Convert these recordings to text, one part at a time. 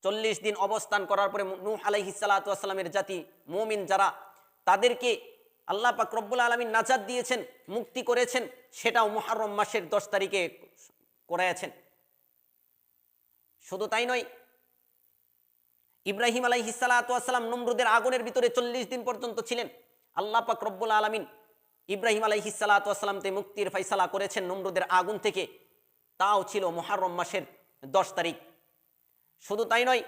40 দিন অবস্থান করার পরে নূহ আলাইহিস সালাতু ওয়াস সালামের জাতি মুমিন যারা, তাদেরকে আল্লাহ পাক রব্বুল আলামিন নাজাত দিয়েছেন, মুক্তি করেছেন, সেটাও মুহররম মাসের 10 তারিখে করাইয়াছেন। শুধু তাই নয়, ইব্রাহিম আলাইহিস সালাতু ওয়াস সালাম নমরুদের আগুনের ভিতরে 40 দিন পর্যন্ত ছিলেন। আল্লাহ পাক রব্বুল আলামিন ইব্রাহিম আলাইহিস সালাতু ওয়াস সালামকে মুক্তির ফয়সালা করেছেন নমরুদের আগুন থেকে, তাও ছিল মুহররম মাসের 10 তারিখ। শুধু তাই নয়,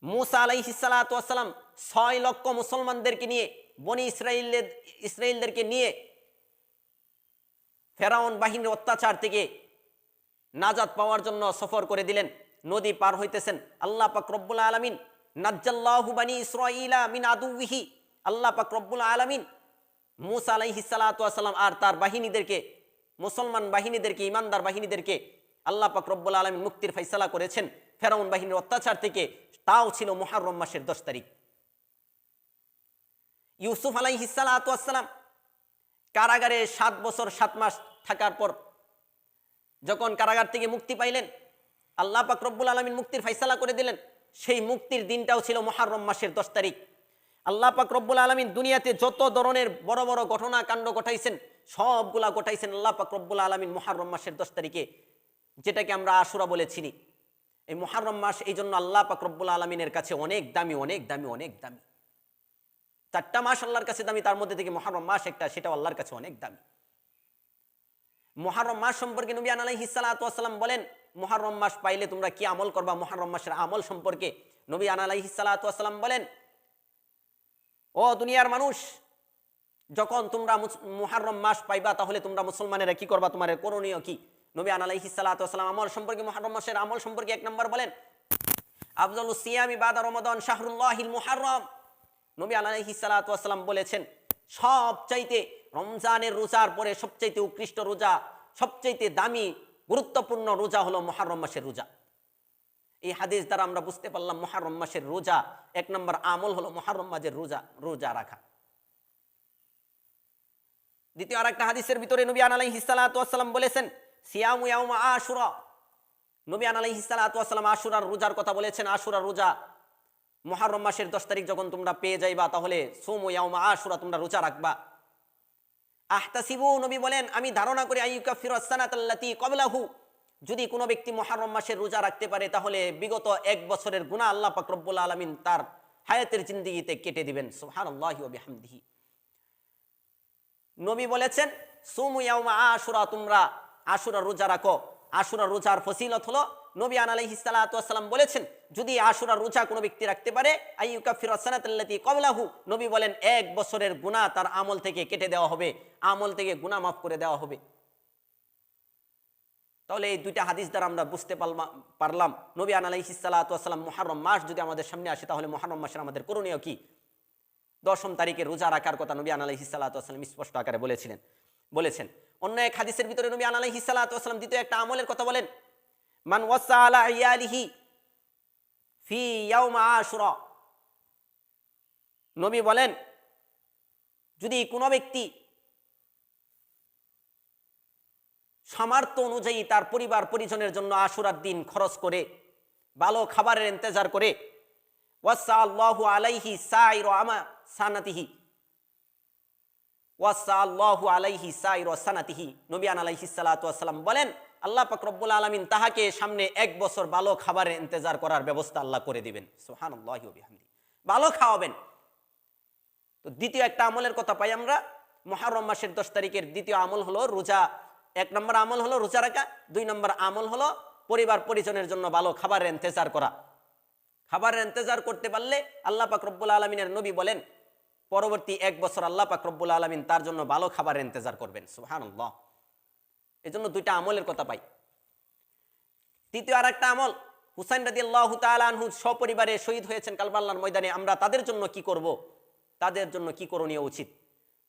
মূসা আলাইহিস সালাতু ওয়াস সালাম 6 লক্ষ মুসলমানদেরকে নিয়ে, বনি ইসরাইলদেরকে নিয়ে ফেরাউন বাহিনীর অত্যাচার থেকে নাজাত পাওয়ার জন্য সফর করে দিলেন। নদী পার হইতেছেন, আল্লাহ পাক রব্বুল আলামিন নাজ্জাল্লাহু বানি ইসরাঈলা মিন আদুবিহি, আল্লাহ পাক রব্বুল আলামিন মূসা আলাইহিস সালাতু ওয়াস সালাম আর তার বাহিনীদেরকে, মুসলমান বাহিনীদেরকে, ইমানদার বাহিনীদেরকে আল্লাহ পাক রব্বুল আলামিন মুক্তির ফয়সালা করেছেন ফেরাউন বাহিনীর অত্যাচার থেকে, তাও ছিল মুহররম মাসের 10 তারিখ। ইউসুফ আলাইহিস সালাতু ওয়াস সালাম কারাগারে 7 বছর 7 মাস থাকার পর যখন কারাগার থেকে মুক্তি পাইলেন, আল্লাহ পাক রব্বুল আলামিন মুক্তির ফয়সালা করে দিলেন। সেই মুক্তির দিনটাও ছিল মুহররম মাসের 10 তারিখ। আল্লাহ পাক রব্বুল আলামিন দুনিয়াতে যত ধরনের বড় বড় ঘটনা কাণ্ড ঘটাইছেন, সবগুলা ঘটাইছেন আল্লাহ পাক রব্বুল আলামিন মুহররম মাসের 10 তারিখে, যেটাকে আমরা আশুরা বলে চিনি। এই মুহররম মাস এই জন্য আল্লাহ পাক রব্বুল আলামিনের কাছে অনেক দামি, অনেক দামি, অনেক দামি। 4টা মাস আল্লাহর কাছে দামি, তার মধ্যে থেকে মুহররম মাস একটা, সেটাও আল্লাহর কাছে অনেক দামি। মুহররম মাস সম্পর্কে নবী আলাইহিস সালাতু ওয়াস সালাম বলেন, মুহররম মাস পাইলে তোমরা কি আমল করবা? মুহররম মাসের আমল সম্পর্কে নবী আলাইহিস সালাতু ওয়াস সালাম বলেন, ও দুনিয়ার মানুষ, যখন তোমরা মুহররম মাস পাইবা তাহলে তোমরা মুসলমানেরা কি করবা, তোমার করণীয় কি? নবী আলাইহিস সালাতু ওয়াস সালাম আমল সম্পর্কে, মুহররম মাসের আমল সম্পর্কে 1 নম্বর বলেন, আফজালুস সিয়ামি বাদা রমাদান শাহরুল্লাহিল মুহররম। নবী আলাইহিস সালাতু ওয়াস সালাম বলেছেন, সবচাইতে রমজানের রোজার পরে সবচাইতে উৎকৃষ্ট রোজা, সবচাইতে দামি গুরুত্বপূর্ণ রোজা হলো মুহররম মাসের রোজা। এই হাদিস দ্বারা আমরা বুঝতে পারলাম মুহররম মাসের রোজা 1 নম্বর আমল হলো মুহররম মাসের রোজা রাখা। দ্বিতীয় আরেকটা হাদিসের ভিতরে নবী আলাইহিস সালাতু ওয়াস সালাম বলেছেন, সিয়ামু ইয়াউমা আশুরা। নবী আলাইহিস সালাতু ওয়াস সালাম আশুরার রোজার কথা বলেছেন। আশুরার রোজা মুহররম মাসের 10 তারিখ যখন তোমরা পেয়ে যাইবা, তাহলে সুমু ইয়াউমা আশুরা, তোমরা রোজা রাখবা। আহতাসিবু, নবী বলেন, আমি ধারণা করি, আইয়ুকাফিরাস সানাতাল্লাতী ক্বাবলাহু, যদি কোনো ব্যক্তি মুহররম মাসের রোজা রাখতে পারে তাহলে বিগত 1 বছরের গুনাহ আল্লাহ পাক রব্বুল আলামিন তার হায়াতের জিন্দেগিতে কেটে দিবেন। সুবহানাল্লাহি ওয়া বিহামদিহি। নবী বলেছেন, সুমু ইয়াউমা আশুরা, তোমরা আশুরা রোজা রাখো। আশুরা রোজার ফজিলত হলো, নবী আলাইহিস সালাতু ওয়াস সালাম বলেছেন, যদি আশুরা রোজা কোনো ব্যক্তি রাখতে পারে, আইয়ুকাফিরাস সানাতাল্লাতী ক্বাবলাহু, নবী বলেন 1 বছরের গুনাহ তার আমল থেকে কেটে দেওয়া হবে, আমল থেকে গুনাহ মাফ করে দেওয়া হবে। তাহলে এই 2টা হাদিস দ্বারা আমরা বুঝতে পারলাম নবী আলাইহিস সালাতু ওয়াস সালাম মুহররম মাস যদি আমাদের সামনে আসে তাহলে মুহররম মাসের আমাদের করণীয় কি। 10ম তারিখে রোজা রাখার কথা নবী আলাইহিস সালাতু ওয়াস সালাম স্পষ্ট আকারে বলেছেন। অন্য এক হাদিসের ভিতরে নবী আলাইহিস সালাতু ওয়াস সালাম দ্বিতীয় একটা আমলের কথা বলেন, মান ওয়াসা আলা ইয়ালিহি ফি ইয়াউম আশুরা। নবী বলেন, যদি কোনো ব্যক্তি সামর্থ্য অনুযায়ী তার পরিবার পরিজনের জন্য আশুরার দিন খরচ করে, ভালো খাবারের ইন্তজার করে, ওয়াসা আল্লাহু আলাইহি সাইর আমা সানাতিহি, ওয়াসা আল্লাহু আলাইহি সাইর সানাতিহি। নবী আলাইহিস সালাতু ওয়াস সালাম বলেন, আল্লাহ পাক রব্বুল আলামিন তাহাকে সামনে 1 বছর ভালো খাবারের ইন্তজার করার ব্যবস্থা আল্লাহ করে দিবেন। সুবহানাল্লাহি ওয়া বিহামদিহি, ভালো খাওয়াবেন। তো দ্বিতীয় একটা আমলের কথা পাই আমরা, মুহররম মাসের 10 তারিখের দ্বিতীয় আমল হলো রোজা। 1 নম্বর আমল হলো রোজা রাখা, 2 নম্বর আমল হলো পরিবার পরিজনের জন্য ভালো খাবারের ইন্তজার করা। খাবারের ইন্তজার করতে পারলে আল্লাহ পাক রব্বুল আলামিনের নবী বলেন, পরবর্তী 1 বছর আল্লাহ পাক রব্বুল আলামিন তার জন্য ভালো খাবারের ইন্তজার করবেন। সুবহানাল্লাহ। এজন্য 2টা আমলের কথা পাই। তৃতীয় আরেকটা আমল, হুসাইন রাদিয়াল্লাহু তাআলা আনহু সপরিবারে শহীদ হয়েছেন কারবালার ময়দানে। আমরা তাদের জন্য কি করব, তাদের জন্য কি করণীয় উচিত,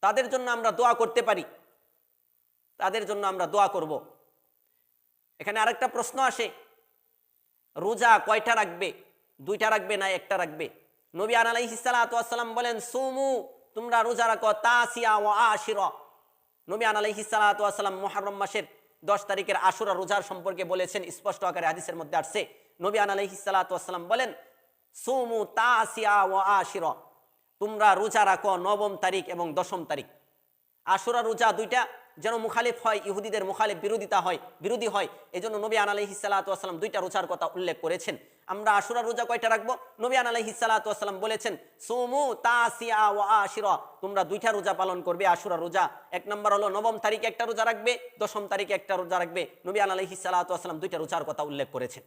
তাদের জন্য আমরা দোয়া করতে পারি, তাদের জন্য আমরা দোয়া করব। এখানে আরেকটা প্রশ্ন আসে, রোজা কয়টা রাখবে? 2টা রাখবে না 1টা রাখবে? নবী আলাইহিস সালাতু ওয়াস সালাম বলেন, সুমু, তোমরা রোজা রাখো তাসিয়া ওয়া আশিরা। নবী আলাইহিস সালাতু ওয়াস সালাম মুহররম মাসের 10 তারিখের আশুরা রোজার সম্পর্কে বলেছেন, স্পষ্ট আকারে হাদিসের মধ্যে আসছে, নবী আলাইহিস সালাতু ওয়াস সালাম বলেন, সুমু তাসিয়া ওয়া আশিরা, তোমরা রোজা রাখো 9ম তারিখ এবং 10ম তারিখ। আশুরা রোজা দুইটা যেন মুখালিফ হয়, ইহুদিদের মুখালিফ বিরোধী হয়, এজন্য নবী আলাইহিস সালাতু ওয়াস সালাম দুইটা রোজার কথা উল্লেখ করেছেন। আমরা আশুরা রোজা কয়টা রাখবো? নবী আলাইহিস সালাতু ওয়াস সালাম বলেছেন সুমু তাসিয়া ওয়া আশিরা, তোমরা দুইটা রোজা পালন করবে আশুরা রোজা। এক নম্বর হলো 9ম তারিখে একটা রোজা রাখবে, 10ম তারিখে একটা রোজা রাখবে। নবী আলাইহিস সালাতু ওয়াস সালাম দুইটা রোজার কথা উল্লেখ করেছেন।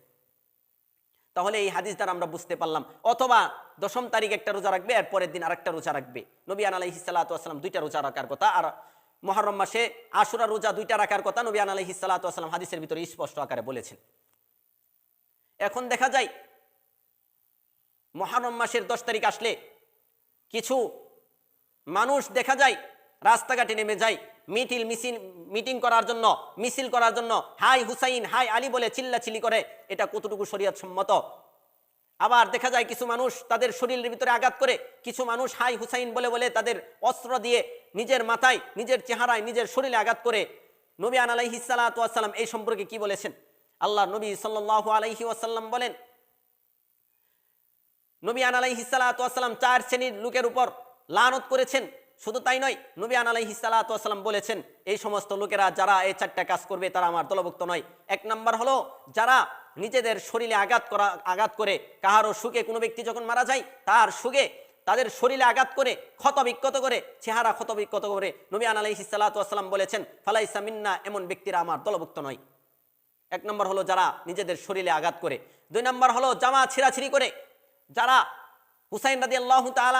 তাহলে এই হাদিস দ্বারা আমরা বুঝতে পারলাম, অথবা 10ম তারিখ একটা রোজা রাখবে, এর পরের দিন আরেকটা রোজা রাখবে। নবী আলাইহিস সালাতু ওয়াস সালাম দুইটা রোজা রাখার কথা। আর মুহররম মাসে আশুরা রোজা দুইটা রাখার কথা নবী আলাইহিস সালাতু ওয়াস সালাম হাদিসের ভিতরে স্পষ্ট আকারে বলেছেন। এখন দেখা যায় মুহররম মাসের 10 তারিখ আসলে কিছু মানুষ দেখা যায় রাস্তাঘাটে নেমে যায় মিটিং করার জন্য, মিছিল করার জন্য, হাই হুসাইন হাই আলী বলে চিল্লাচিল্লি করে। এটা কতটুকু শরীয়ত সম্মত? আবার দেখা যায় কিছু মানুষ তাদের শরীরের ভিতরে আঘাত করে, কিছু মানুষ হাই হুসাইন বলে বলে তাদের অস্ত্র দিয়ে নিজের মাথায়, নিজের চেহারায়, নিজের শরীরে আঘাত করে। নবী আলাইহিস সালাতু ওয়াস সালাম এই সম্পর্কে কি বলেছেন? আল্লাহ নবী সাল্লাল্লাহু আলাইহি ওয়াসাল্লাম বলেন, নবী আলাইহিস সালাতু ওয়াস সালাম 4 শ্রেণীর লোকের উপর লানত করেছেন। শুধু তাই নয়, নবী আলাইহিস সালাতু ওয়াস সালাম বলেছেন এই সমস্ত লোকেরা যারা এই 4টা কাজ করবে তারা আমার দলভুক্ত নয়। এক নাম্বার হলো যারা নিজেদের শরীরে আঘাত করে, কাহারও সুখে, কোনো ব্যক্তি যখন মারা যায় তার সুখে তাদের শরীরে আঘাত করে, ক্ষতবিক্ষত করে, চেহারা ক্ষতবিক্ষত করে, নবী আলাইহিস সালাতু ওয়াস সালাম বলেছেন ফালাইসা মিন্না, এমন ব্যক্তিরা আমার দলভুক্ত নয়। এক নম্বর হলো যারা নিজেদের শরীরে আঘাত করে। 2 নম্বর হলো জামা ছিঁড়াছিঁড়ি করে, যারা হুসাইন রাদিয়াল্লাহু তাআলা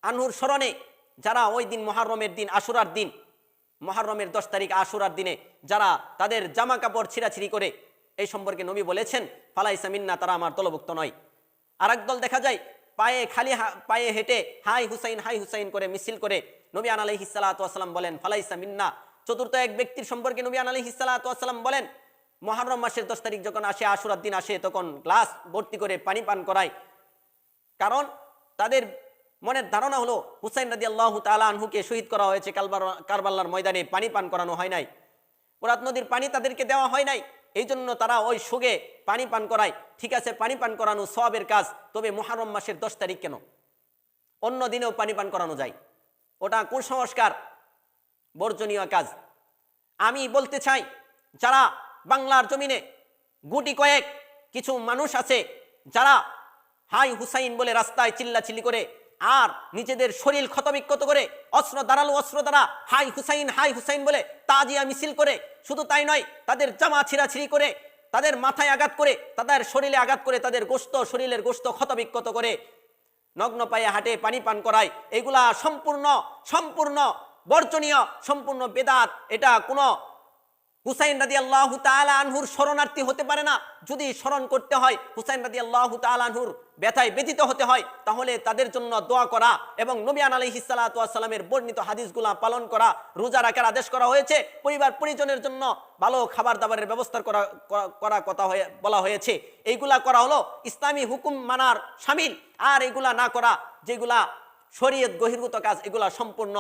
আনহুর স্মরণে যারা ওই দিন মুহররমের দিন, আশুরার দিন, মুহররমের 10 তারিখ আশুরার দিনে যারা তাদের জামা কাপড় ছিঁড়াছিঁড়ি করে, এই সম্পর্কে নবী বলেছেন ফালাইসা মিন্না, তারা আমার দলভুক্ত নয়। আরেক দল দেখা যায় পায়ে হেঁটে হাই হুসাইন করে মিছিল করে। নবী আলাইহিস সালাতু ওয়াস সালাম বলেন ফালাইসা মিন্না। চতুর্থ এক ব্যক্তির সম্পর্কে নবী আলাইহিস সালাতু ওয়াস সালাম বলেন, মুহররম মাসের 10 তারিখ যখন আসে, আশুরার দিন আসে, তখন গ্লাস ভর্তি করে পানি পান করায়। কারণ তাদের মনের ধারণা হলো হুসাইন রাদিয়াল্লাহু তাআলা আনহুকে শহীদ করা হয়েছে কারবালার ময়দানে, পানি পান করানো হয় নাই, ফোরাত নদীর পানি তাদেরকে দেওয়া হয় নাই, এই জন্য তারা ওই সুগে পানি পান করায়। ঠিক আছে, পানি পান করানো সওয়াবের কাজ, তবে মুহররম মাসের 10 তারিখ কেন? অন্য দিনেও পানি পান করানো যায়, ওটা কুসংস্কার, বর্জনীয় কাজ। আমি বলতে চাই, যারা বাংলার জমিনে গুটি কয়েক কিছু মানুষ আছে যারা হাই হুসাইন বলে রাস্তায় চিল্লাচিল্লি করে আর নিজেদের শরীর ক্ষতবিক্ষত করে, ধারালো অস্ত্র দ্বারা হাই হুসাইন বলে তাজিয়া মিছিল করে, শুধু তাই নয়, তাদের জামা ছিঁড়াছিঁড়ি করে, তাদের মাথায় আঘাত করে, তাদের শরীরে আঘাত করে, তাদের শরীরের গোশত ক্ষতবিক্ষত করে, নগ্ন পায়ে হাঁটে, পানি পান করায়। এগুলা সম্পূর্ণ বর্জনীয়, সম্পূর্ণ বেদাত। এটা কোনো হুসাইন রাদিয়াল্লাহু তাআলা আনহুর শরণার্থী হতে পারে না। যদি স্মরণ করতে হয়, হুসাইন রাদিয়াল্লাহু তাআলা আনহুর ব্যথায় ব্যথিত হতে হয়, তাহলে তাদের জন্য দোয়া করা এবং নবী আলাইহিস সালাতু ওয়াস সালামের বর্ণিত হাদিসগুলা পালন করা, রোজা রাখার আদেশ করা হয়েছে, পরিবার পরিজনের জন্য ভালো খাবার দাবারের ব্যবস্থা করা কথা বলা হয়েছে। এইগুলা করা হলো ইসলামী হুকুম মানার শামিল। আর এগুলা না করা, যেগুলা শরীয়ত বহির্ভূত কাজ, এগুলা সম্পূর্ণ